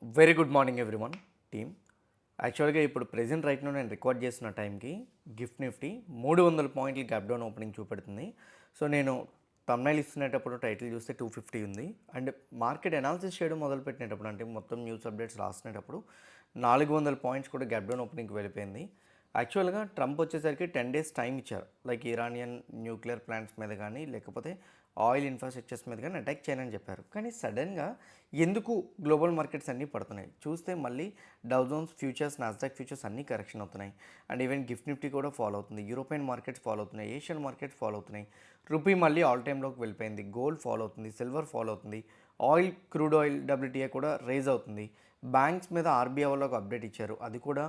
Very good morning everyone team. యాక్చువల్గా ఇప్పుడు present రైట్ను నేను రికార్డ్ చేసిన టైంకి గిఫ్ట్ నిఫ్టీ 300 పాయింట్లు గ్యాప్ డౌన్ ఓపెనింగ్ చూపెడుతుంది. సో నేను తమ్నైల్ ఇస్తునేటప్పుడు టైటిల్ చూస్తే 250 ఉంది. అండ్ మార్కెట్ అనాలిసిస్ చేయడం మొదలుపెట్టినప్పుడు అంటే మొత్తం న్యూస్ అప్డేట్స్ రాసుకునేటప్పుడు 400 పాయింట్స్ కూడా గ్యాప్ డౌన్ ఓపెనింగ్కి వెళ్ళిపోయింది. యాక్చువల్గా ట్రంప్ వచ్చేసరికి 10 డేస్ టైం ఇచ్చారు. లైక్ ఇరానియన్ న్యూక్లియర్ ప్లాంట్స్ మీద కానీ లేకపోతే ఆయిల్ ఇన్ఫ్రాస్ట్రక్చర్స్ మీద కానీ అటాక్ చేయనని చెప్పారు. కానీ సడన్గా ఎందుకు గ్లోబల్ మార్కెట్స్ అన్నీ పడుతున్నాయి చూస్తే మళ్ళీ Dow Jones futures, Nasdaq futures అన్నీ కరెక్షన్ అవుతున్నాయి. అండ్ ఈవెన్ గిఫ్ట్ నిఫ్టీ కూడా ఫాలో అవుతుంది. యూరోపియన్ మార్కెట్స్ ఫాలో అవుతున్నాయి, ఏషియన్ మార్కెట్స్ ఫాలో అవుతున్నాయి. రూపీ మళ్ళీ ఆల్ టైమ్లోకి వెళ్ళిపోయింది. గోల్డ్ ఫాలో అవుతుంది, సిల్వర్ ఫాలో అవుతుంది. ఆయిల్, క్రూడ్ ఆయిల్ డబ్ల్యూటీఐ కూడా రైజ్ అవుతుంది. బ్యాంక్స్ మీద ఆర్బీఐ వాళ్ళు ఒక అప్డేట్ ఇచ్చారు, అది కూడా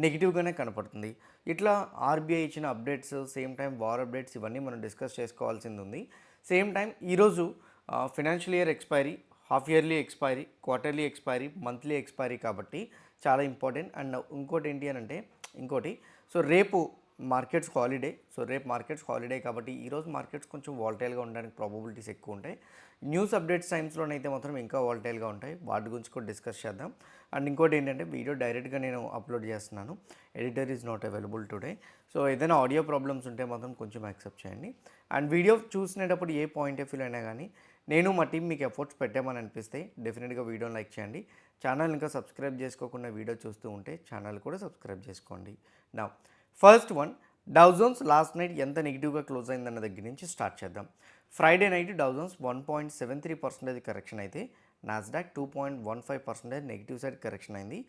నెగిటివ్గానే కనపడుతుంది. ఇట్లా ఆర్బీఐ ఇచ్చిన updates, same time war updates ఇవన్నీ మనం డిస్కస్ చేసుకోవాల్సింది ఉంది. సేమ్ టైం ఈరోజు financial year expiry, half yearly expiry, quarterly expiry, monthly expiry కాబట్టి చాలా ఇంపార్టెంట్. అండ్ ఇంకోటి ఏంటి అని అంటే సో రేపు మార్కెట్స్ హాలిడే. సో రేపు మార్కెట్స్ హాలిడే కాబట్టి ఈరోజు మార్కెట్స్ కొంచెం వాలటైల్గా ఉండడానికి ప్రాబబిలిటీస్ ఎక్కువ ఉంటాయి. న్యూస్ అప్డేట్స్ టైమ్స్లోనైతే మాత్రం ఇంకా వాలటైల్గా ఉంటాయి. వాటి గురించి కూడా డిస్కస్ చేద్దాం. అండ్ ఇంకోటి ఏంటంటే వీడియో డైరెక్ట్గా నేను అప్లోడ్ చేస్తున్నాను, editor is not available today. So ఏదైనా ఆడియో ప్రాబ్లమ్స్ ఉంటే మాత్రం కొంచెం యాక్సెప్ట్ చేయండి. అండ్ వీడియో చూసినప్పుడు ఏ పాయింట్ ఆఫ్ వ్యూలో అయినా కానీ నేను మా టీం మీకు ఎఫర్ట్స్ పెట్టామని అనిపిస్తే డెఫినెట్గా వీడియోని లైక్ చేయండి. ఛానల్ ఇంకా సబ్స్క్రైబ్ చేసుకోకుండా వీడియో చూస్తూ ఉంటే ఛానల్ కూడా సబ్స్క్రైబ్ చేసుకోండి. నా first one, Dow Jones last night ఎంత నెగిటివ్గా క్లోజ్ అయిందన్న దగ్గర నుంచి స్టార్ట్ చేద్దాం. Friday night Dow Jones 1.73% correction అయితే నాస్డాక్ 2.15% నెగిటివ్ సైడ్ కరెక్షన్ అయింది.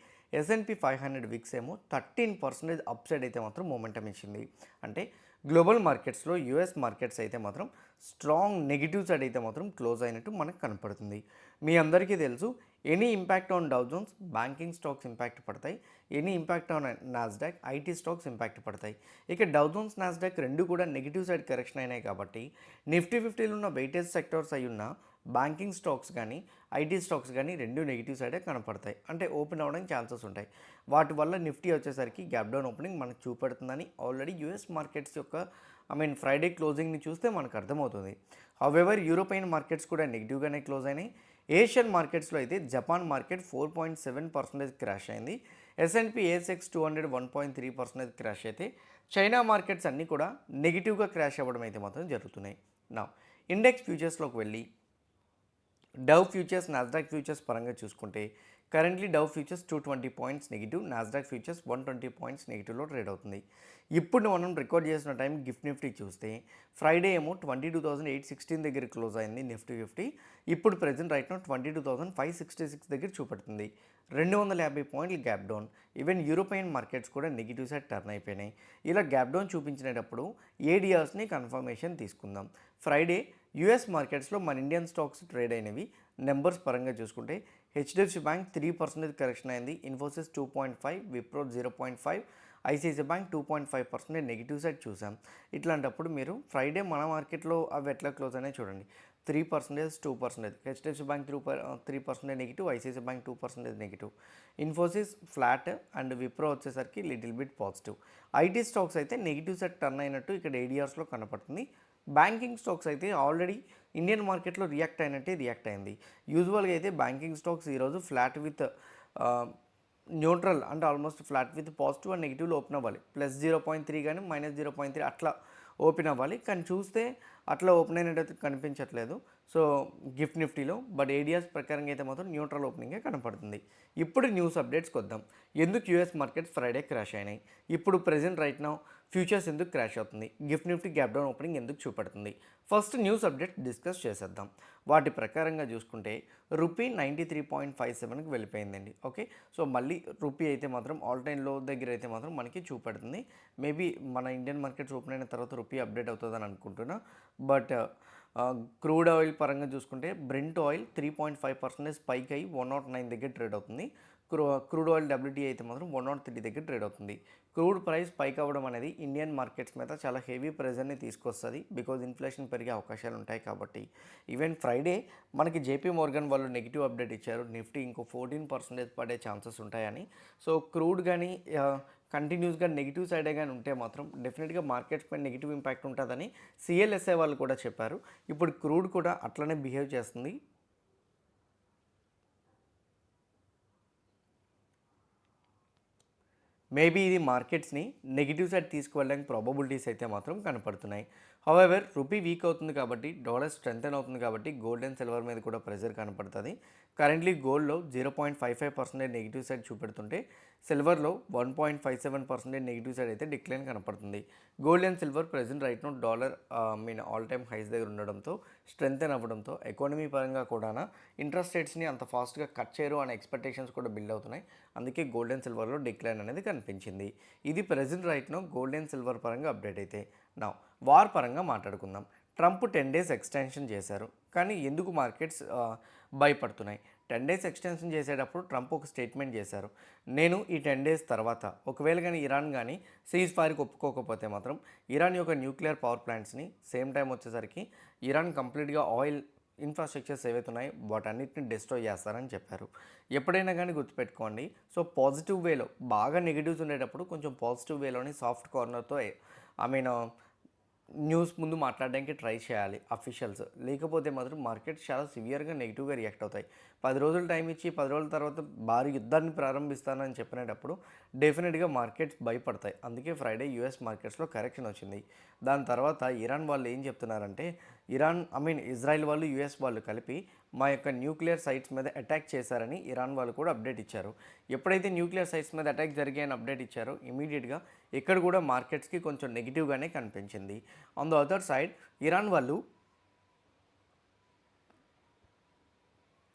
S&P 500 విక్స్ ఏమో 13% అప్ సైడ్ అయితే మాత్రం మూమెంటం ఇచ్చింది. అంటే గ్లోబల్ మార్కెట్స్లో యూఎస్ మార్కెట్స్ అయితే మాత్రం స్ట్రాంగ్ నెగిటివ్ సైడ్ అయితే మాత్రం క్లోజ్ అయినట్టు మనకు కనపడుతుంది. మీ అందరికీ తెలుసు, any impact on Dow Jones banking stocks impact పడతాయి, any impact on Nasdaq IT stocks impact పడతాయి. ఇక డౌ జోన్స్, నాస్డాక్ రెండు కూడా నెగిటివ్ సైడ్ కరెక్షన్ అయినాయి కాబట్టి నిఫ్టీ 50లో ఉన్న వెయిటేజ్ సెక్టర్స్ అయి ఉన్న బ్యాంకింగ్ స్టాక్స్ కానీ ఐటీ స్టాక్స్ కానీ రెండు నెగిటివ్ సైడే కనపడతాయి. అంటే ఓపెన్ అవ్వడానికి ఛాన్సెస్ ఉంటాయి. వాటి వల్ల నిఫ్టీ వచ్చేసరికి గ్యాప్ డౌన్ ఓపెనింగ్ మనకు చూపెడుతుందని ఆల్రెడీ యూఎస్ మార్కెట్స్ యొక్క ఫ్రైడే క్లోజింగ్ని చూస్తే మనకు అర్థమవుతుంది. హౌవెవర్ యూరోపియన్ మార్కెట్స్ కూడా నెగిటివ్గానే క్లోజ్ అయినాయి. ఏషియన్ మార్కెట్స్లో అయితే జపాన్ మార్కెట్ 4.7% క్రాష్ అయింది. S&P ASX 200 1.3% క్రాష్ అయితే చైనా మార్కెట్స్ అన్నీ కూడా నెగిటివ్గా క్రాష్ అవ్వడం అయితే మాత్రం జరుగుతున్నాయి. నా ఇండెక్స్ ఫ్యూచర్స్లోకి వెళ్ళి డవ్ ఫ్యూచర్స్, నాస్డాక్ ఫ్యూచర్స్ పరంగా చూసుకుంటే currently Dow futures 220 points negative, Nasdaq futures 120 points నెగిటివ్లో ట్రేడ్ అవుతుంది. ఇప్పుడు మనం రికార్డ్ చేసిన టైం గిఫ్ట్ నిఫ్టీ చూస్తే ఫ్రైడే ఏమో 22,816 దగ్గర క్లోజ్ అయింది నిఫ్టీ 50. ఇప్పుడు ప్రెజెంట్ రైట్ నో 22,566 దగ్గర చూపెడుతుంది. 250 పాయింట్లు gap down. Even European markets కూడా నెగిటివ్ సైడ్ టర్న్ అయిపోయినాయి. ఇలా గ్యాప్ డౌన్ చూపించినప్పుడు ఏడిఆర్స్ని కన్ఫర్మేషన్ తీసుకుందాం. ఫ్రైడే యూఎస్ మార్కెట్స్లో మన ఇండియన్ స్టాక్స్ ట్రేడ్ అయినవి నెంబర్స్ పరంగా చూసుకుంటే హెచ్డిఎఫ్సి బ్యాంక్ 3% కరెక్షన్ అయింది, Infosys 2.5, Wipro 0.5, ICICI bank 2.5% negative side చూసాం. ఇట్లాంటప్పుడు మీరు ఫ్రైడే మన మార్కెట్లో అవి ఎట్లా క్లోజ్ అయినాయి చూడండి. 3%, 2%, HDFC bank 3% negative, ICICI bank 2% negative, Infosys flat and Wipro వచ్చేసరికి little bit positive. IT stocks అయితే నెగిటివ్ సైడ్ టర్న్ అయినట్టు ఇక్కడ ఏడిఆర్స్లో కనపడుతుంది. బ్యాంకింగ్ స్టాక్స్ అయితే ఆల్రెడీ ఇండియన్ మార్కెట్లో రియాక్ట్ అయినట్టే రియాక్ట్ అయింది. యూజువల్గా అయితే బ్యాంకింగ్ స్టాక్స్ ఈరోజు ఫ్లాట్ విత్ న్యూట్రల్ అంటే almost flat with positive and నెగిటివ్లో ఓపెన్ అవ్వాలి. +0.3 కానీ -0.3 అట్లా ఓపెన్ అవ్వాలి. కానీ చూస్తే అట్లా ఓపెన్ అయినట్టయితే కనిపించట్లేదు సో గిఫ్ట్ నిఫ్టీలో. బట్ ఏడియాస్ ప్రకారంగా అయితే మాత్రం న్యూట్రల్ ఓపెనింగే కనపడుతుంది. ఇప్పుడు న్యూస్ అప్డేట్స్కి వద్దాం. ఎందుకు యూఎస్ మార్కెట్స్ ఫ్రైడే క్రాష్ అయినాయి, ఇప్పుడు ప్రెజెంట్ రైట్ నౌ ఫ్యూచర్స్ ఎందుకు క్రాష్ అవుతుంది, gift Nifty gap down opening ఎందుకు చూపెడుతుంది, ఫస్ట్ న్యూస్ అప్డేట్ డిస్కస్ చేసేద్దాం. వాటి ప్రకారంగా చూసుకుంటే రూపీ 93.57కి వెళ్ళిపోయిందండి. ఓకే, సో మళ్ళీ రూపీ అయితే మాత్రం ఆల్ టైమ్ లో దగ్గర అయితే మాత్రం మనకి చూపెడుతుంది. మేబీ మన ఇండియన్ మార్కెట్స్ ఓపెన్ అయిన తర్వాత రూపీ అప్డేట్ అవుతుందని అనుకుంటున్నా. బట్ క్రూడ్ ఆయిల్ పరంగా చూసుకుంటే బ్రెంట్ ఆయిల్ 3.5% స్పైక్ అయ్యి 109 దగ్గర ట్రేడ్ అవుతుంది. క్రూడ్ ఆయిల్ డబ్ల్యూటీఐ అయితే మాత్రం 103 దగ్గర ట్రేడ్ అవుతుంది. క్రూడ్ ప్రైస్ పైక్ అవ్వడం అనేది ఇండియన్ మార్కెట్స్ మీద చాలా హెవీ ప్రెజర్ని తీసుకొస్తుంది, బికాజ్ ఇన్ఫ్లేషన్ పెరిగే అవకాశాలు ఉంటాయి కాబట్టి. ఈవెన్ ఫ్రైడే మనకి జేపీ మోర్గన్ వాళ్ళు నెగిటివ్ అప్డేట్ ఇచ్చారు, నిఫ్టీ ఇంకో 14% పడే ఛాన్సెస్ ఉంటాయని. సో క్రూడ్ కానీ కంటిన్యూస్గా నెగిటివ్ సైడే కానీ ఉంటే మాత్రం డెఫినెట్గా మార్కెట్స్ పైన నెగిటివ్ ఇంపాక్ట్ ఉంటుందని సిఎల్ఎస్ఐ వాళ్ళు కూడా చెప్పారు. ఇప్పుడు క్రూడ్ కూడా అట్లనే బిహేవ్ చేస్తుంది. మేబీ ఇది మార్కెట్స్ని నెగిటివ్ సైడ్ తీసుకువెళ్ళడానికి ప్రాబబిలిటీస్ అయితే మాత్రం కనపడుతున్నాయి. హౌఎవర్ రూపీ వీక్ అవుతుంది కాబట్టి డాలర్ స్ట్రెంథెన్ అవుతుంది కాబట్టి గోల్డ్ అండ్ సిల్వర్ మీద కూడా ప్రెషర్ కనపడుతుంది. కరెంట్లీ గోల్డ్లో 0.55% నెగిటివ్ సైడ్ చూపెడుతుంటే సిల్వర్లో 1.57% నెగిటివ్ సైడ్ అయితే డిక్లైన్ కనపడుతుంది. Gold and silver present right now dollar all time highs దగ్గర ఉండడంతో స్ట్రెంథెన్ అవ్వడంతో ఎకానమీ పరంగా కూడా ఇంట్రెస్ట్ రేట్స్ని అంత ఫాస్ట్గా కట్ చేయరు అనే ఎక్స్పెక్టేషన్స్ కూడా బిల్డ్ అవుతున్నాయి. అందుకే గోల్డ్ అండ్ సిల్వర్లో డిక్లైన్ అనేది కనిపించింది. ఇది present right now gold and silver పరంగా అప్డేట్ అయితే. నా వార్ పరంగా మాట్లాడుకుందాం. ట్రంప్ 10 days ఎక్స్టెన్షన్ చేశారు, కానీ ఎందుకు మార్కెట్స్ భయపడుతున్నాయి? 10 days ఎక్స్టెన్షన్ చేసేటప్పుడు ట్రంప్ ఒక స్టేట్మెంట్ చేశారు. నేను ఈ 10 days తర్వాత ఒకవేళ కానీ ఇరాన్ కానీ సీజ్ ఫైర్కి ఒప్పుకోకపోతే మాత్రం ఇరాన్ యొక్క న్యూక్లియర్ పవర్ ప్లాంట్స్ని సేమ్ టైం వచ్చేసరికి ఇరాన్ కంప్లీట్గా ఆయిల్ ఇన్ఫ్రాస్ట్రక్చర్స్ ఏవైతే ఉన్నాయో వాటన్నిటిని డిస్ట్రాయ్ చేస్తారని చెప్పారు. ఎప్పుడైనా కానీ గుర్తుపెట్టుకోండి, సో పాజిటివ్ వేలో బాగా నెగిటివ్స్ ఉండేటప్పుడు కొంచెం పాజిటివ్ వేలోని సాఫ్ట్ కార్నర్తో న్యూస్ ముందు మాట్లాడడానికి ట్రై చేయాలి అఫీషియల్స్. లేకపోతే మాత్రం మార్కెట్ చాలా సివియర్గా నెగిటివ్గా రియాక్ట్ అవుతాయి. 10 రోజులు టైం ఇచ్చి 10 రోజుల తర్వాత భారీ యుద్ధాన్ని ప్రారంభిస్తానని చెప్పినప్పుడు డెఫినెట్గా మార్కెట్స్ భయపడతాయి. అందుకే ఫ్రైడే యూఎస్ మార్కెట్స్లో కరెక్షన్ వచ్చింది. దాని తర్వాత ఇరాన్ వాళ్ళు ఏం చెప్తున్నారంటే ఇజ్రాయెల్ వాళ్ళు యూఎస్ వాళ్ళు కలిపి మా యొక్క న్యూక్లియర్ సైట్స్ మీద అటాక్ చేశారని ఇరాన్ వాళ్ళు కూడా అప్డేట్ ఇచ్చారు. ఎప్పుడైతే న్యూక్లియర్ సైట్స్ మీద అటాక్ జరిగాయని అప్డేట్ ఇచ్చారో ఇమీడియట్గా ఇక్కడ కూడా మార్కెట్స్కి కొంచెం నెగిటివ్గానే కనిపించింది. On the other side Iran వాళ్ళు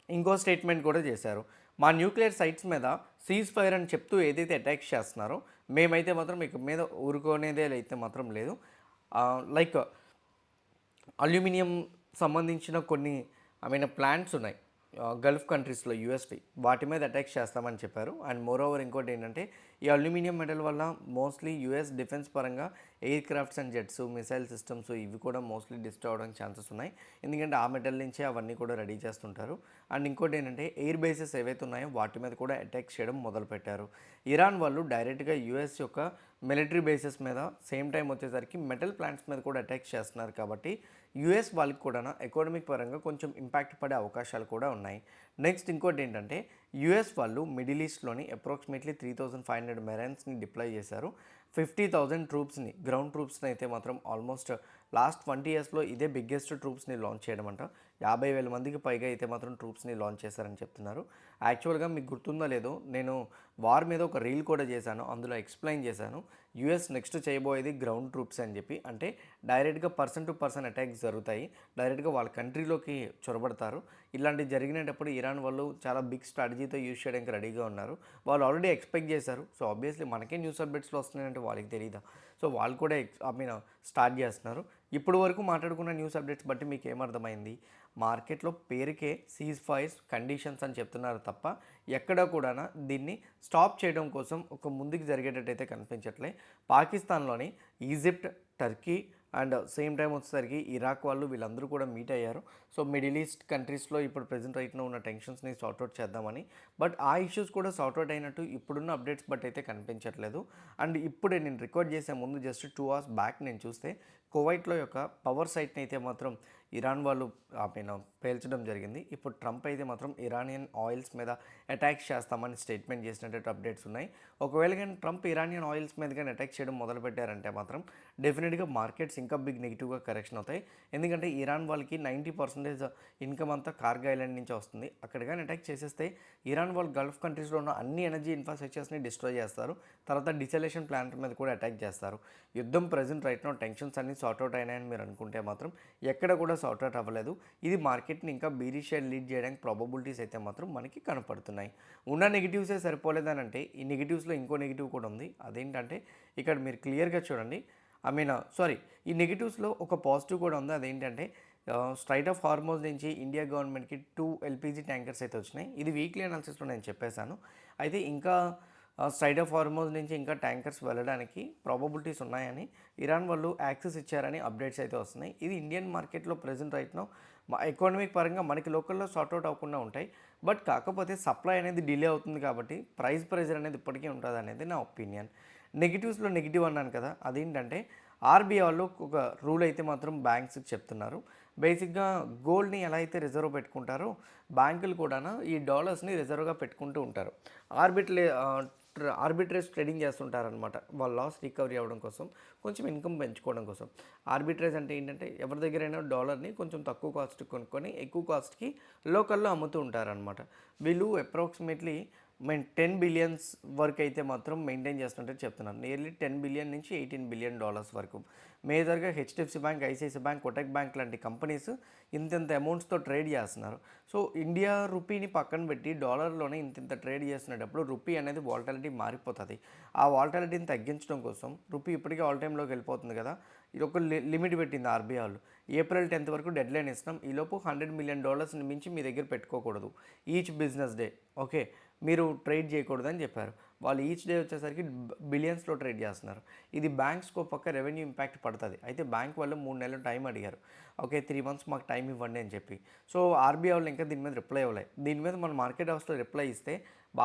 ఇంకో స్టేట్మెంట్ కూడా చేశారు. మా న్యూక్లియర్ సైట్స్ మీద సీజ్ ఫైర్ అని చెప్తూ ఏదైతే అటాక్స్ చేస్తున్నారో మేమైతే మాత్రం ఇక మీద ఊరుకునేదే అయితే మాత్రం లేదు. లైక్ అల్యూమినియం సంబంధించిన కొన్ని ప్లాంట్స్ ఉన్నాయి గల్ఫ్ కంట్రీస్లో యూఎస్వి, వాటి మీద అటాక్స్ చేస్తామని చెప్పారు. అండ్ మోర్ ఓవర్ ఇంకోటి ఏంటంటే ఈ అల్యూమినియం మెటల్ వల్ల మోస్ట్లీ యూఎస్ డిఫెన్స్ పరంగా air crafts and jets, missile systems ఇవి కూడా మోస్ట్లీ డిస్ట్రాయ్ అవడానికి ఛాన్సెస్ ఉన్నాయి. ఎందుకంటే ఆ మెటల్ నుంచే అవన్నీ కూడా రెడీ చేస్తుంటారు. అండ్ ఇంకోటి ఏంటంటే ఎయిర్ బేసెస్ ఏవైతే ఉన్నాయో వాటి మీద కూడా అటాక్ చేయడం మొదలుపెట్టారు. ఇరాన్ వాళ్ళు డైరెక్ట్గా యూఎస్ యొక్క మిలిటరీ బేసెస్ మీద సేమ్ టైం వచ్చేసరికి మెటల్ ప్లాంట్స్ మీద కూడా అటాక్ చేస్తున్నారు. కాబట్టి యూఎస్ వాళ్ళకి కూడా ఎకానమిక్ పరంగా కొంచెం ఇంపాక్ట్ పడే అవకాశాలు కూడా ఉన్నాయి. నెక్స్ట్ ఇంకోటి ఏంటంటే యూఎస్ వాళ్ళు మిడిల్ ఈస్ట్లోని అప్రాక్సిమేట్లీ 3500 మెరైన్స్ని డిప్లాయ్ చేశారు. 50,000 ట్రూప్స్ని, గ్రౌండ్ ట్రూప్స్ని అయితే మాత్రం ఆల్మోస్ట్ లాస్ట్ 20 yearsలో ఇదే బిగ్గెస్ట్ ట్రూప్స్ని లాంచ్ చేయడం అంట. 50,000 మందికి పైగా అయితే మాత్రం ట్రూప్స్ని లాంచ్ చేశారని చెప్తున్నారు. యాక్చువల్గా మీకు గుర్తుందో లేదో, నేను వార్ మీద ఒక రీల్ కూడా చేశాను, అందులో ఎక్స్ప్లెయిన్ చేశాను యూఎస్ నెక్స్ట్ చేయబోయేది గ్రౌండ్ ట్రూప్స్ అని చెప్పి. అంటే డైరెక్ట్గా పర్సన్ టు పర్సన్ అటాక్స్ జరుగుతాయి, డైరెక్ట్గా వాళ్ళ కంట్రీలోకి చొరబడతారు. ఇలాంటివి జరిగినప్పుడు ఇరాన్ వాళ్ళు చాలా బిగ్ స్ట్రాటజీతో యూజ్ చేయడానికి రెడీగా ఉన్నారు. వాళ్ళు ఆల్రెడీ ఎక్స్పెక్ట్ చేశారు. సో ఆబ్వియస్లీ మనకే న్యూస్ అప్డేట్స్లో వస్తున్నాయంటే వాళ్ళకి తెలియదా? సో వాళ్ళు కూడా స్టార్ట్ చేస్తున్నారు. ఇప్పుడు వరకు మాట్లాడుకున్న న్యూస్ అప్డేట్స్ బట్టి మీకు ఏమర్థమైంది? మార్కెట్లో పేరుకే సీజ్ ఫైర్స్ కండిషన్స్ అని చెప్తున్నారు తప్ప ఎక్కడా కూడా దీన్ని స్టాప్ చేయడం కోసం ఒక ముందుకు జరిగేటట్టయితే కనిపించట్లే. పాకిస్తాన్లోని Egypt, Turkey and same time వచ్చేసరికి ఇరాక్ వాళ్ళు వీళ్ళందరూ కూడా మీట్ అయ్యారు. సో మిడిల్ ఈస్ట్ కంట్రీస్లో ఇప్పుడు ప్రెజెంట్ రైట్లో ఉన్న టెన్షన్స్ని సార్ట్అవుట్ చేద్దామని. బట్ ఆ ఇష్యూస్ కూడా సార్ట్అవుట్ అయినట్టు ఇప్పుడున్న అప్డేట్స్ బట్ అయితే కనిపించట్లేదు. అండ్ ఇప్పుడే నేను రికార్డ్ చేసే ముందు జస్ట్ 2 hours బ్యాక్ నేను చూస్తే కువైట్లో యొక్క పవర్ సైట్ని అయితే మాత్రం ఇరాన్ వాళ్ళు పేల్చడం జరిగింది. ఇప్పుడు ట్రంప్ అయితే మాత్రం ఇరానియన్ ఆయిల్స్ మీద అటాక్స్ చేస్తామని స్టేట్మెంట్ చేసినట్టు అప్డేట్స్ ఉన్నాయి. ఒకవేళ కానీ ట్రంప్ ఇరానియన్ ఆయిల్స్ మీద కానీ అటాక్ చేయడం మొదలుపెట్టారంటే మాత్రం డెఫినెట్గా మార్కెట్స్ ఇంకా బిగ్ నెగిటివ్గా కరెక్షన్ అవుతాయి. ఎందుకంటే ఇరాన్ వాళ్ళకి 90% ఇన్కమ్ అంతా కార్గో ఐలాండ్ నుంచి వస్తుంది. అక్కడ కానీ అటాక్ చేసేస్తే ఇరాన్ వాళ్ళు గల్ఫ్ కంట్రీస్లో ఉన్న అన్ని ఎనర్జీ ఇన్ఫ్రాస్ట్రక్చర్స్ని డిస్ట్రాయ్ చేస్తారు. తర్వాత డిసలేషన్ ప్లాంట్ మీద కూడా అటాక్ చేస్తారు. యుద్ధం ప్రజెంట్ రైట్ నో టెన్షన్స్ అన్ని సార్ట్అవుట్ అయినాయని మీరు అనుకుంటే మాత్రం ఎక్కడ కూడా సార్ట్అవుట్ అవ్వలేదు. ఇది మార్కెట్ని ఇంకా బీరీ షేర్ లీడ్ చేయడానికి ప్రాబబిలిటీస్ అయితే మాత్రం మనకి కనపడుతున్నాయి. ఉన్న నెగిటివ్సే సరిపోలేదని అంటే ఈ నెగిటివ్స్లో ఇంకో నెగిటివ్ కూడా ఉంది. అదేంటంటే ఇక్కడ మీరు క్లియర్గా చూడండి. ఈ నెగిటివ్స్లో ఒక పాజిటివ్ కూడా ఉంది. అదేంటంటే స్ట్రైట్ ఆఫ్ హార్మోజ్ నుంచి ఇండియా గవర్నమెంట్కి 2 LPG ట్యాంకర్స్ అయితే వచ్చినాయి. ఇది వీక్లీ అనాలిసిస్లో నేను చెప్పేశాను. అయితే ఇంకా స్ట్రైట్ ఆఫ్ హార్మోజ్ నుంచి ఇంకా ట్యాంకర్స్ వెళ్ళడానికి ప్రాబబిలిటీస్ ఉన్నాయని ఇరాన్ వాళ్ళు యాక్సెస్ ఇచ్చారని అప్డేట్స్ అయితే వస్తున్నాయి. ఇది ఇండియన్ మార్కెట్లో ప్రెజెంట్ రైట్నో ఎకానమిక్ పరంగా మనకి లోకల్లో సార్ట్అవుట్ అవ్వకుండా ఉంటాయి. బట్ కాకపోతే సప్లై అనేది డిలే అవుతుంది కాబట్టి ప్రైస్ ప్రెజర్ అనేది ఇప్పటికీ ఉంటుంది అనేది నా ఒపీనియన్. నెగిటివ్స్లో నెగిటివ్ అన్నాను కదా, అదేంటంటే ఆర్బీఐ వాళ్ళు ఒక రూల్ అయితే మాత్రం బ్యాంక్స్కి చెప్తున్నారు. బేసిక్గా గోల్డ్ని ఎలా అయితే రిజర్వ్ పెట్టుకుంటారో బ్యాంకులు కూడా ఈ డాలర్స్ని రిజర్వ్గా పెట్టుకుంటూ ఉంటారు. ఆర్బిట్రేజ్ ట్రేడింగ్ చేస్తుంటారనమాట. వాళ్ళ లాస్ రికవరీ అవ్వడం కోసం, కొంచెం ఇన్కమ్ పెంచుకోవడం కోసం. ఆర్బిట్రేజ్ అంటే ఏంటంటే ఎవరి దగ్గరైనా డాలర్ని కొంచెం తక్కువ కాస్ట్కి కొనుక్కొని ఎక్కువ కాస్ట్కి లోకల్లో అమ్ముతూ ఉంటారనమాట. వీళ్ళు అప్రాక్సిమేట్లీ 10 బిలియన్స్ వరకు అయితే మాత్రం మెయింటైన్ చేస్తున్నట్టు చెప్తున్నారు. నియర్లీ 10 బిలియన్ నుంచి 18 బిలియన్ డాలర్స్ వరకు. మేజర్గా HDFC bank, ICICI bank, Kotak bank లాంటి కంపెనీస్ ఇంత అమౌంట్స్తో ట్రేడ్ చేస్తున్నారు. సో ఇండియా రూపీని పక్కన పెట్టి డాలర్లోనే ఇంత ట్రేడ్ చేస్తున్నప్పుడు రూపీ అనేది వాలటాలిటీ మారిపోతుంది. ఆ వాలటాలిటీని తగ్గించడం కోసం రూపీ ఇప్పటికే ఆల్ టైంలోకి వెళ్ళిపోతుంది కదా, ఇది ఒక లిమిట్ పెట్టింది ఆర్బీఐ వాళ్ళు. ఏప్రిల్ 10th వరకు డెడ్ లైన్ ఇస్తున్నాం. ఈలోపు $100 మిలియన్ మించి మీ దగ్గర పెట్టుకోకూడదు ఈచ్ బిజినెస్ డే. ఓకే, మీరు ట్రేడ్ చేయకూడదని చెప్పారు. వాళ్ళు ఈచ్ డే వచ్చేసరికి బిలియన్స్లో ట్రేడ్ చేస్తున్నారు. ఇది బ్యాంక్స్కి ఒక పక్క రెవెన్యూ ఇంపాక్ట్ పడుతుంది. అయితే బ్యాంక్ వాళ్ళు 3 నెలలు టైం అడిగారు. ఓకే, 3 months మాకు టైం ఇవ్వండి అని చెప్పి. సో ఆర్బీఐ వాళ్ళు ఇంకా దీని మీద రిప్లై ఇవ్వలేదు. దీని మీద మన మార్కెట్ హౌస్లో రిప్లై ఇస్తే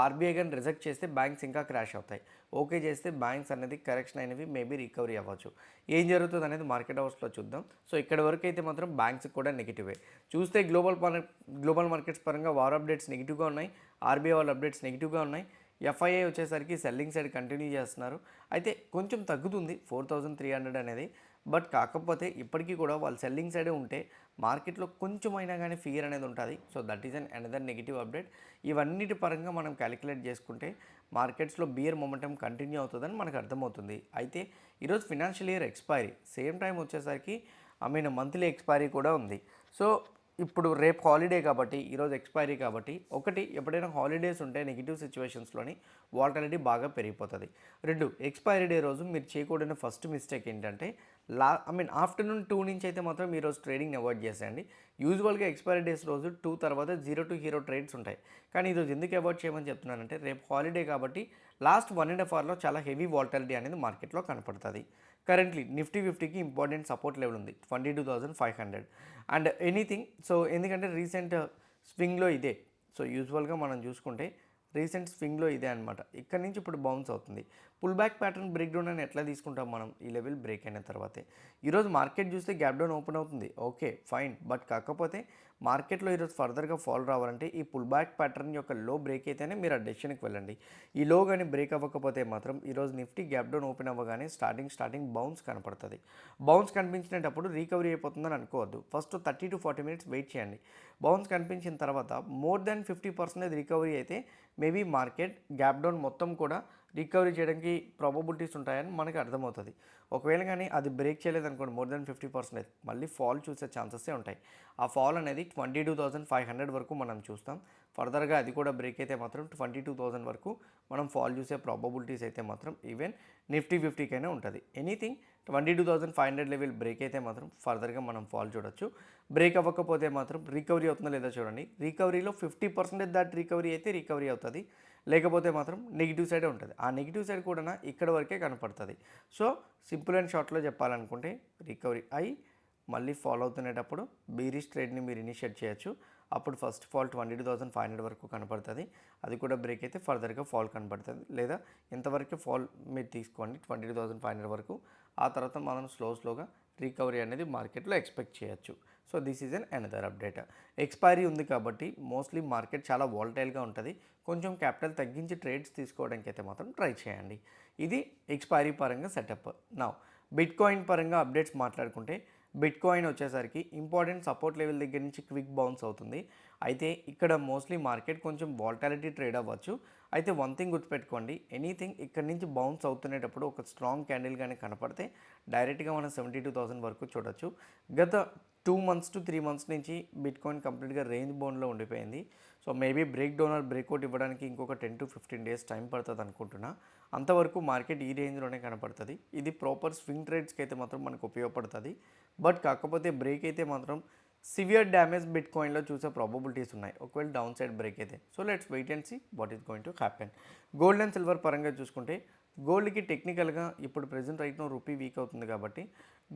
ఆర్బీఐ కానీ రిజెక్ట్ చేస్తే బ్యాంక్స్ ఇంకా క్రాష్ అవుతాయి. ఓకే చేస్తే బ్యాంక్స్ అనేది కరెక్షన్ అయినవి మేబీ రికవరీ అవ్వచ్చు. ఏం జరుగుతుంది అనేది మార్కెట్ హౌస్లో చూద్దాం. సో ఇక్కడ వరకు అయితే మాత్రం బ్యాంక్స్ కూడా నెగిటివే. చూస్తే గ్లోబల్ మార్కెట్స్ పరంగా వార్ అప్డేట్స్ నెగిటివ్గా ఉన్నాయి. ఆర్బీఐ వాళ్ళ అప్డేట్స్ నెగిటివ్గా ఉన్నాయి. ఎఫ్ఐఐ వచ్చేసరికి సెల్లింగ్ సైడ్ కంటిన్యూ చేస్తున్నారు. అయితే కొంచెం తగ్గుతుంది 4300 అనేది. బట్ కాకపోతే ఇప్పటికీ కూడా వాళ్ళు సెల్లింగ్ సైడే ఉంటే మార్కెట్లో కొంచెమైనా కానీ ఫియర్ అనేది ఉంటుంది. So that is another negative update. ఇవన్నిటి పరంగా మనం క్యాలిక్యులేట్ చేసుకుంటే మార్కెట్స్లో బియర్ మొమెంటం కంటిన్యూ అవుతుందని మనకు అర్థమవుతుంది. అయితే ఈరోజు financial year expiry, same time వచ్చేసరికి మంత్లీ ఎక్స్పైరీ కూడా ఉంది. సో ఇప్పుడు రేపు హాలిడే కాబట్టి, ఈరోజు ఎక్స్పైరీ కాబట్టి, ఒకటి ఎప్పుడైనా హాలిడేస్ ఉంటే నెగిటివ్ సిచ్యువేషన్స్లోని వాలటాలిటీ బాగా పెరిగిపోతుంది. 2, ఎక్స్పైరీ డే రోజు మీరు చేయకూడని ఫస్ట్ మిస్టేక్ ఏంటంటే ఆఫ్టర్నూన్ 2 నుంచి అయితే మాత్రం ఈరోజు ట్రేడింగ్ని అవాయిడ్ చేసేయండి. యూజువల్గా ఎక్స్పైరీ డేస్ రోజు 2 తర్వాత 0 to హీరో ట్రేడ్స్ ఉంటాయి. కానీ ఈరోజు ఎందుకు అవాయిడ్ చేయమని చెప్తున్నానంటే రేపు హాలిడే కాబట్టి లాస్ట్ 1.5 hourలో చాలా హెవీ వాలటాలిటీ అనేది మార్కెట్లో కనపడుతుంది. కరెంట్లీ నిఫ్టీ 50కి ఇంపార్టెంట్ సపోర్ట్ లెవెల్ ఉంది 22,500 అండ్ ఎనీథింగ్. సో ఎందుకంటే రీసెంట్ స్వింగ్లో ఇదే. సో యూజువల్గా మనం చూసుకుంటే రీసెంట్ స్వింగ్లో ఇదే అనమాట. ఇక్కడ నుంచి ఇప్పుడు బౌన్స్ అవుతుంది. Pull back pattern break down అని ఎట్లా తీసుకుంటాం మనం? ఈ లెవెల్ బ్రేక్ అయిన తర్వాతే. ఈరోజు మార్కెట్ చూస్తే గ్యాప్ డౌన్ ఓపెన్ అవుతుంది, ఓకే ఫైన్. బట్ కాకపోతే మార్కెట్లో ఈరోజు ఫర్దర్గా ఫాల్ రావాలంటే ఈ పుల్ బ్యాక్ ప్యాటర్న్ యొక్క లో బ్రేక్ అయితేనే మీరు ఆ డెసిషన్కి వెళ్ళండి. ఈ లో కానీ బ్రేక్ అవ్వకపోతే మాత్రం ఈరోజు నిఫ్టీ గ్యాప్ డౌన్ ఓపెన్ అవ్వగానే స్టార్టింగ్ బౌన్స్ కనపడుతుంది. బౌన్స్ కనిపించినప్పుడు రికవరీ అయిపోతుందని అనుకోవద్దు. ఫస్ట్ 30 to 40 minutes వెయిట్ చేయండి. బౌన్స్ కనిపించిన తర్వాత మోర్ దాన్ 50% రికవరీ అయితే మేబీ మార్కెట్ గ్యాప్ డౌన్ మొత్తం కూడా రికవరీ చేయడానికి ప్రాబబిలిటీస్ ఉంటాయని మనకి అర్థమవుతుంది. ఒకవేళ కానీ అది బ్రేక్ చేయలేదనుకోండి మోర్ దాన్ 50%, మళ్ళీ ఫాల్ చూసే ఛాన్సెసే ఉంటాయి. ఆ ఫాల్ అనేది 22,500 వరకు మనం చూస్తాం. ఫర్దర్గా అది కూడా బ్రేక్ అయితే మాత్రం 22,000 వరకు మనం ఫాల్ చూసే ప్రాబబిలిటీస్ అయితే మాత్రం ఈవెన్ నిఫ్టీ 50కైనా ఉంటుంది. ఎనీథింగ్ 22,500 లెవెల్ బ్రేక్ అయితే మాత్రం ఫర్దర్గా మనం ఫాల్ చూడొచ్చు. బ్రేక్ అవ్వకపోతే మాత్రం రికవరీ అవుతుందో లేదో చూడండి. రికవరీలో 50% దాటి రికవరీ అయితే రికవరీ అవుతుంది, లేకపోతే మాత్రం నెగిటివ్ సైడే ఉంటుంది. ఆ నెగిటివ్ సైడ్ కూడా ఇక్కడ వరకే కనపడుతుంది. సో సింపుల్ అండ్ షార్ట్లో చెప్పాలనుకుంటే రికవరీ అయి మళ్ళీ ఫాలో అవుతునేటప్పుడు బీరిష్ ట్రేడ్ని మీరు ఇనిషియేట్ చేయొచ్చు. అప్పుడు ఫస్ట్ ఫాల్ 22,500 వరకు కనపడుతుంది. అది కూడా బ్రేక్ అయితే ఫర్దర్గా ఫాల్ కనపడుతుంది. లేదా ఇంతవరకు ఫాల్ మీరు తీసుకోండి 22,500 వరకు. ఆ తర్వాత మనం స్లోగా రికవరీ అనేది మార్కెట్లో ఎక్స్పెక్ట్ చేయొచ్చు. So this is another update. Expiry ఉంది కాబట్టి మోస్ట్లీ మార్కెట్ చాలా వాలటైల్గా ఉంటుంది. కొంచెం క్యాపిటల్ తగ్గించి ట్రేడ్స్ తీసుకోవడానికి అయితే మాత్రం ట్రై చేయండి. ఇది ఎక్స్పైరీ పరంగా సెటప్. నా బిట్కాయిన్ పరంగా అప్డేట్స్ మాట్లాడుకుంటే బిట్కాయిన్ వచ్చేసరికి ఇంపార్టెంట్ సపోర్ట్ లెవెల్ దగ్గర నుంచి క్విక్ బౌన్స్ అవుతుంది. అయితే ఇక్కడ మోస్ట్లీ మార్కెట్ కొంచెం వాలటాలిటీ ట్రేడ్ అవ్వచ్చు. అయితే వన్ థింగ్ గుర్తుపెట్టుకోండి, ఎనీథింగ్ ఇక్కడ నుంచి బౌన్స్ అవుతునేటప్పుడు ఒక స్ట్రాంగ్ క్యాండిల్ కానీ కనపడితే డైరెక్ట్గా మనం 72,000 వరకు చూడొచ్చు. గత 2 months to 3 months నుంచి బిట్కాయిన్ కంప్లీట్గా రేంజ్ బౌండ్లో ఉండిపోయింది. So maybe break down are breakout ఇవ్వడానికి ఇంకొక 10 to 15 days టైం పడుతుంది అనుకుంటున్నా. అంతవరకు మార్కెట్ ఈ రేంజ్లోనే కనపడుతుంది. ఇది ప్రాపర్ స్వింగ్ ట్రేడ్స్కి అయితే మాత్రం మనకు ఉపయోగపడుతుంది. బట్ కాకపోతే బ్రేక్ అయితే మాత్రం సివియర్ డ్యామేజ్ బిట్కాయిన్లో చూసే ప్రాబబిలిటీస్ ఉన్నాయి ఒకవేళ డౌన్ సైడ్ బ్రేక్ అయితే. So let's wait and see what is going to happen. Gold and silver పరంగా చూసుకుంటే గోల్డ్కి టెక్నికల్గా ఇప్పుడు ప్రెజెంట్ రైట్నో రూపీ వీక్ అవుతుంది కాబట్టి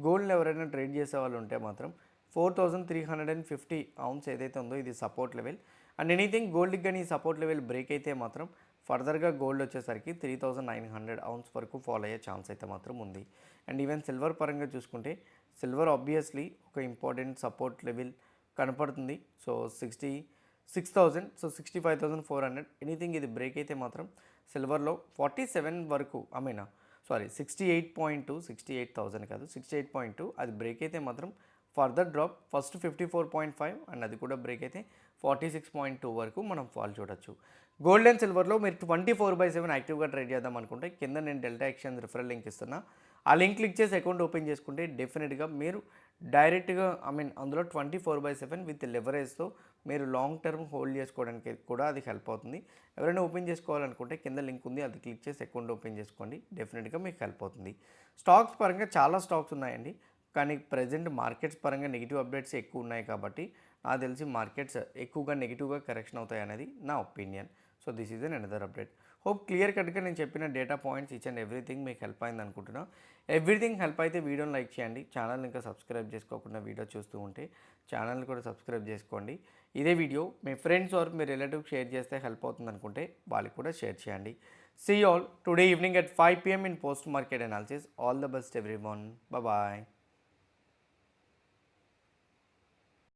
గోల్డ్ని ఎవరైనా ట్రేడ్ చేసే వాళ్ళు ఉంటే మాత్రం 4,350 ounce ఏదైతే ఉందో ఇది సపోర్ట్ లెవెల్. అండ్ ఎనీథింగ్ గోల్డ్కి కానీ సపోర్ట్ లెవెల్ బ్రేక్ అయితే మాత్రం ఫర్దర్గా గోల్డ్ వచ్చేసరికి 3,900 ounce వరకు ఫాలో అయ్యే ఛాన్స్ అయితే మాత్రం ఉంది. అండ్ ఈవెన్ సిల్వర్ పరంగా చూసుకుంటే సిల్వర్ ఆబ్వియస్లీ ఒక ఇంపార్టెంట్ సపోర్ట్ లెవెల్ కనపడుతుంది. సో 66,000, సో 65,400 ఎనీథింగ్ ఇది బ్రేక్ అయితే మాత్రం సిల్వర్లో 47 వరకు సారీ 68.2, 68,000 కాదు 68.2 అది బ్రేక్ అయితే మాత్రం ఫర్దర్ డ్రాప్ ఫస్ట్ 54.5 అండ్ అది కూడా బ్రేక్ అయితే 46.2 వరకు మనం ఫాల్ చూడొచ్చు. గోల్డ్ అండ్ సిల్వర్లో మీరు 24/7 యాక్టివ్గా ట్రేడ్ చేద్దాం అనుకుంటే కింద నేను డెల్టా ఎక్స్చేంజ్ రిఫరల్ లింక్ ఇస్తున్నా. ఆ లింక్ క్లిక్ చేసి అకౌంట్ ఓపెన్ చేసుకుంటే డెఫినెట్గా మీరు డైరెక్ట్గా అందులో 24/7 విత్ లెవరేజ్తో మీరు లాంగ్ టర్మ్ హోల్డ్ చేసుకోవడానికి కూడా అది హెల్ప్ అవుతుంది. ఎవరైనా ఓపెన్ చేసుకోవాలనుకుంటే కింద లింక్ ఉంది, అది క్లిక్ చేసి అకౌంట్ ఓపెన్ చేసుకోండి, డెఫినెట్గా మీకు హెల్ప్ అవుతుంది. స్టాక్స్ పరంగా చాలా స్టాక్స్ ఉన్నాయండి, కానీ ప్రజెంట్ మార్కెట్స్ పరంగా నెగిటివ్ అప్డేట్స్ ఎక్కువ ఉన్నాయి కాబట్టి నాకు తెలిసి మార్కెట్స్ ఎక్కువగా నెగిటివ్గా కరెక్షన్ అవుతాయి అనేది నా opinion. So this is an another update. Hope clear కట్గా నేను చెప్పిన data points each and everything మీకు హెల్ప్ అయింది అనుకుంటున్నా. ఎవ్రీథింగ్ హెల్ప్ అయితే వీడియోని లైక్ చేయండి. ఛానల్ ఇంకా సబ్స్క్రైబ్ చేసుకోకుండా వీడియో చూస్తూ ఉంటే ఛానల్ కూడా సబ్స్క్రైబ్ చేసుకోండి. ఇదే వీడియో మీ ఫ్రెండ్స్ ఆర్ మీ రిలేటివ్ షేర్ చేస్తే హెల్ప్ అవుతుంది అనుకుంటే వాళ్ళకి కూడా షేర్ చేయండి. See you all today evening at 5 PM in post market analysis. All the best everyone. Bye bye.